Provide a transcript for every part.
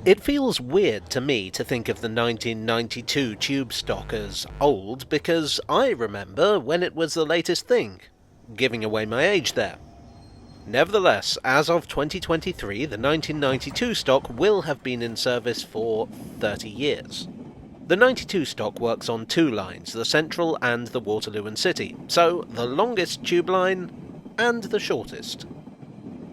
It feels weird to me to think of the 1992 tube stock as old because I remember when it was the latest thing, giving away my age there. Nevertheless, as of 2023, the 1992 stock will have been in service for 30 years. The 92 stock works on two lines, the Central and the Waterloo and City, so the longest tube line and the shortest.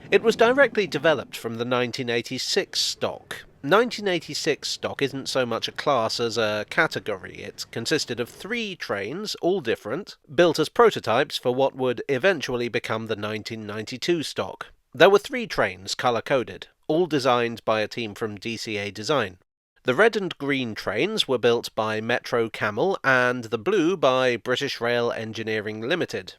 It was directly developed from the 1986 stock. 1986 stock isn't so much a class as a category. It consisted of 3 trains, all different, built as prototypes for what would eventually become the 1992 stock. There were 3 trains colour-coded, all designed by a team from DCA Design. The red and green trains were built by Metro Camel and the blue by British Rail Engineering Limited.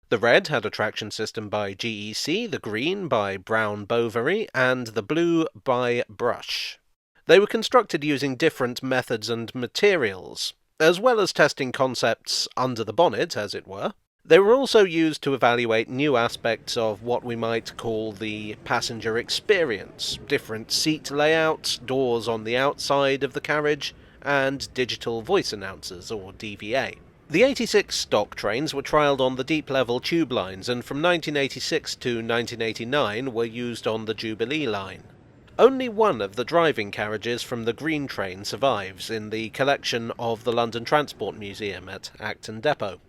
The red had a traction system by GEC, the green by Brown Bovary, and the blue by Brush. They were constructed using different methods and materials, as well as testing concepts under the bonnet, as it were. They were also used to evaluate new aspects of what we might call the passenger experience, different seat layouts, doors on the outside of the carriage, and digital voice announcers, or DVA. The 86 stock trains were trialled on the deep-level tube lines and from 1986 to 1989 were used on the Jubilee line. Only one of the driving carriages from the green train survives in the collection of the London Transport Museum at Acton Depot.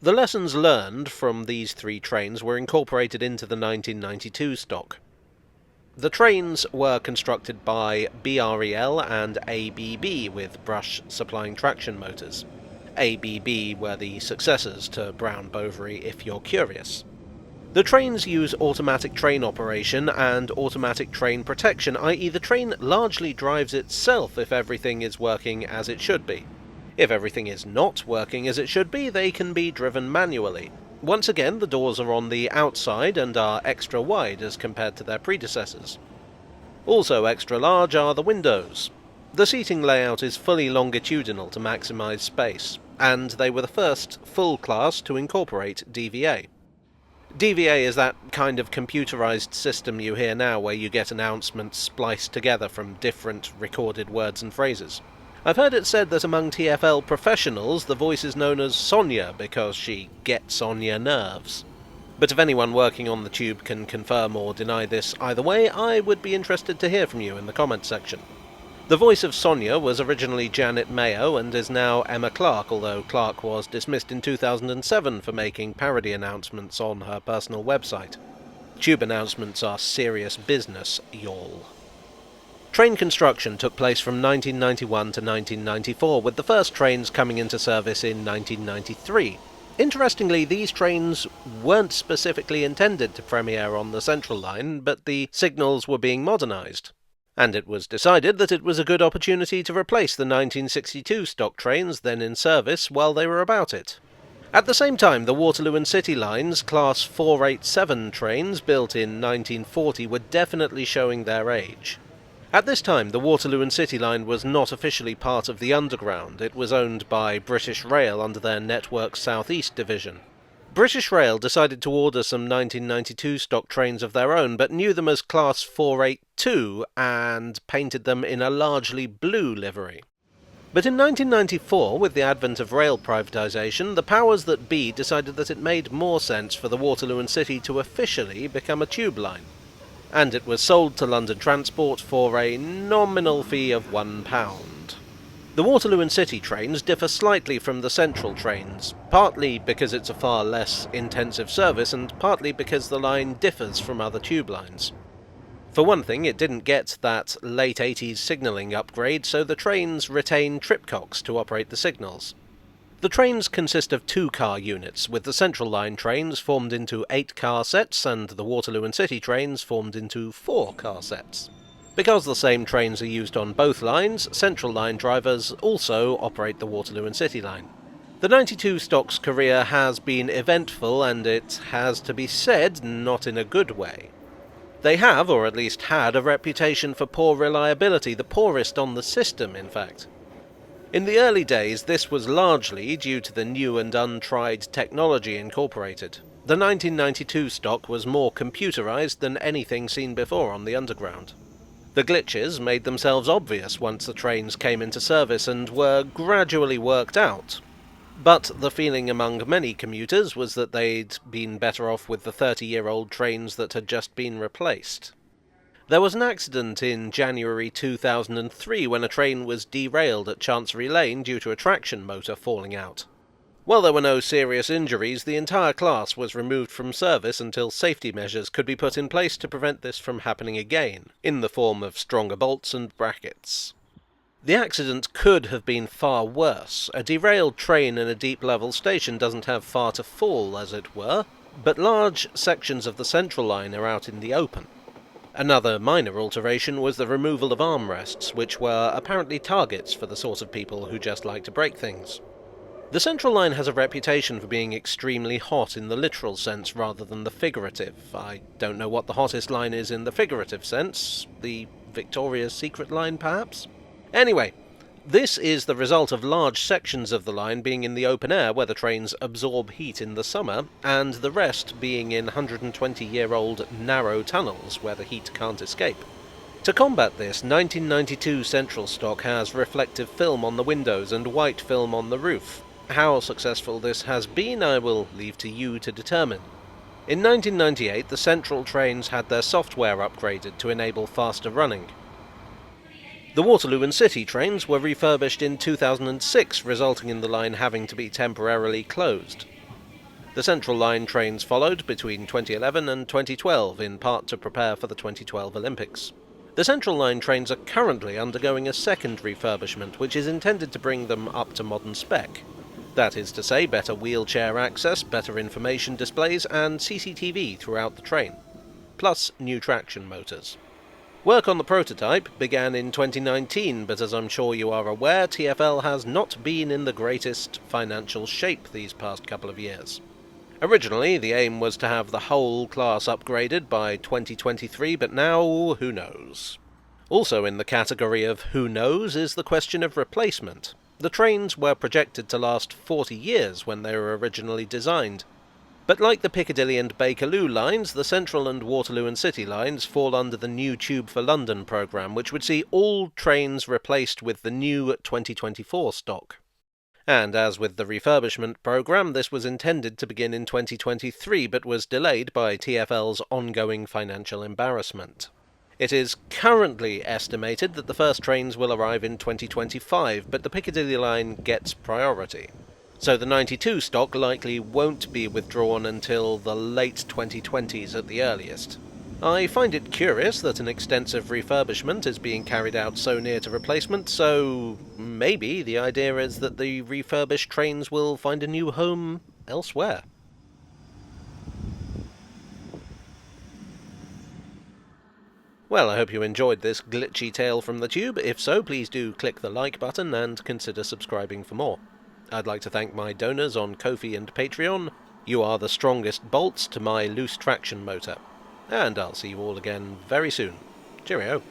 The lessons learned from these 3 trains were incorporated into the 1992 stock. The trains were constructed by BREL and ABB, with Brush supplying traction motors. ABB were the successors to Brown Bovary, if you're curious. The trains use automatic train operation and automatic train protection, i.e. the train largely drives itself if everything is working as it should be. If everything is not working as it should be, they can be driven manually. Once again, the doors are on the outside and are extra wide as compared to their predecessors. Also extra large are the windows. The seating layout is fully longitudinal to maximise space, and they were the first full class to incorporate DVA. DVA is that kind of computerised system you hear now where you get announcements spliced together from different recorded words and phrases. I've heard it said that among TfL professionals the voice is known as Sonia because she gets on your nerves. But if anyone working on the tube can confirm or deny this either way, I would be interested to hear from you in the comments section. The voice of Sonia was originally Janet Mayo and is now Emma Clark, although Clark was dismissed in 2007 for making parody announcements on her personal website. Tube announcements are serious business, y'all. Train construction took place from 1991 to 1994, with the first trains coming into service in 1993. Interestingly, these trains weren't specifically intended to premiere on the Central Line, but the signals were being modernised. And it was decided that it was a good opportunity to replace the 1962 stock trains then in service while they were about it. At the same time, the Waterloo and City lines, Class 487 trains built in 1940, were definitely showing their age. At this time, the Waterloo and City line was not officially part of the Underground. It was owned by British Rail under their Network South East division. British Rail decided to order some 1992 stock trains of their own, but knew them as Class 482 and painted them in a largely blue livery. But in 1994, with the advent of rail privatisation, the powers that be decided that it made more sense for the Waterloo and City to officially become a tube line. And it was sold to London Transport for a nominal fee of £1. The Waterloo and City trains differ slightly from the Central trains, partly because it's a far less intensive service and partly because the line differs from other tube lines. For one thing, it didn't get that late 80s signalling upgrade, so the trains retain tripcocks to operate the signals. The trains consist of 2-car units, with the Central Line trains formed into 8-car sets and the Waterloo and City trains formed into 4-car sets. Because the same trains are used on both lines, Central Line drivers also operate the Waterloo and City line. The 92 stock's career has been eventful, and it has to be said, not in a good way. They have, or at least had, a reputation for poor reliability, the poorest on the system, in fact. In the early days, this was largely due to the new and untried technology incorporated. The 1992 stock was more computerized than anything seen before on the Underground. The glitches made themselves obvious once the trains came into service and were gradually worked out. But the feeling among many commuters was that they'd been better off with the 30-year-old trains that had just been replaced. There was an accident in January 2003 when a train was derailed at Chancery Lane due to a traction motor falling out. While there were no serious injuries, the entire class was removed from service until safety measures could be put in place to prevent this from happening again, in the form of stronger bolts and brackets. The accident could have been far worse. A derailed train in a deep-level station doesn't have far to fall, as it were, but large sections of the Central Line are out in the open. Another minor alteration was the removal of armrests, which were apparently targets for the sort of people who just like to break things. The Central Line has a reputation for being extremely hot in the literal sense rather than the figurative. I don't know what the hottest line is in the figurative sense. The Victoria's Secret line, perhaps? Anyway, this is the result of large sections of the line being in the open air where the trains absorb heat in the summer, and the rest being in 120-year-old narrow tunnels where the heat can't escape. To combat this, 1992 Central stock has reflective film on the windows and white film on the roof. How successful this has been, I will leave to you to determine. In 1998, the Central trains had their software upgraded to enable faster running. The Waterloo and City trains were refurbished in 2006, resulting in the line having to be temporarily closed. The Central Line trains followed between 2011 and 2012, in part to prepare for the 2012 Olympics. The Central Line trains are currently undergoing a second refurbishment, which is intended to bring them up to modern spec. That is to say, better wheelchair access, better information displays, and CCTV throughout the train, plus new traction motors. Work on the prototype began in 2019, but as I'm sure you are aware, TfL has not been in the greatest financial shape these past couple of years. Originally, the aim was to have the whole class upgraded by 2023, but now, who knows? Also in the category of who knows is the question of replacement. The trains were projected to last 40 years when they were originally designed. But like the Piccadilly and Bakerloo lines, the Central and Waterloo and City lines fall under the new Tube for London programme, which would see all trains replaced with the new 2024 stock. And as with the refurbishment programme, this was intended to begin in 2023, but was delayed by TfL's ongoing financial embarrassment. It is currently estimated that the first trains will arrive in 2025, but the Piccadilly line gets priority. So the 92 stock likely won't be withdrawn until the late 2020s at the earliest. I find it curious that an extensive refurbishment is being carried out so near to replacement, so maybe the idea is that the refurbished trains will find a new home elsewhere. Well, I hope you enjoyed this glitchy tale from the tube. If so, please do click the like button and consider subscribing for more. I'd like to thank my donors on Ko-fi and Patreon. You are the strongest bolts to my loose traction motor. And I'll see you all again very soon. Cheerio.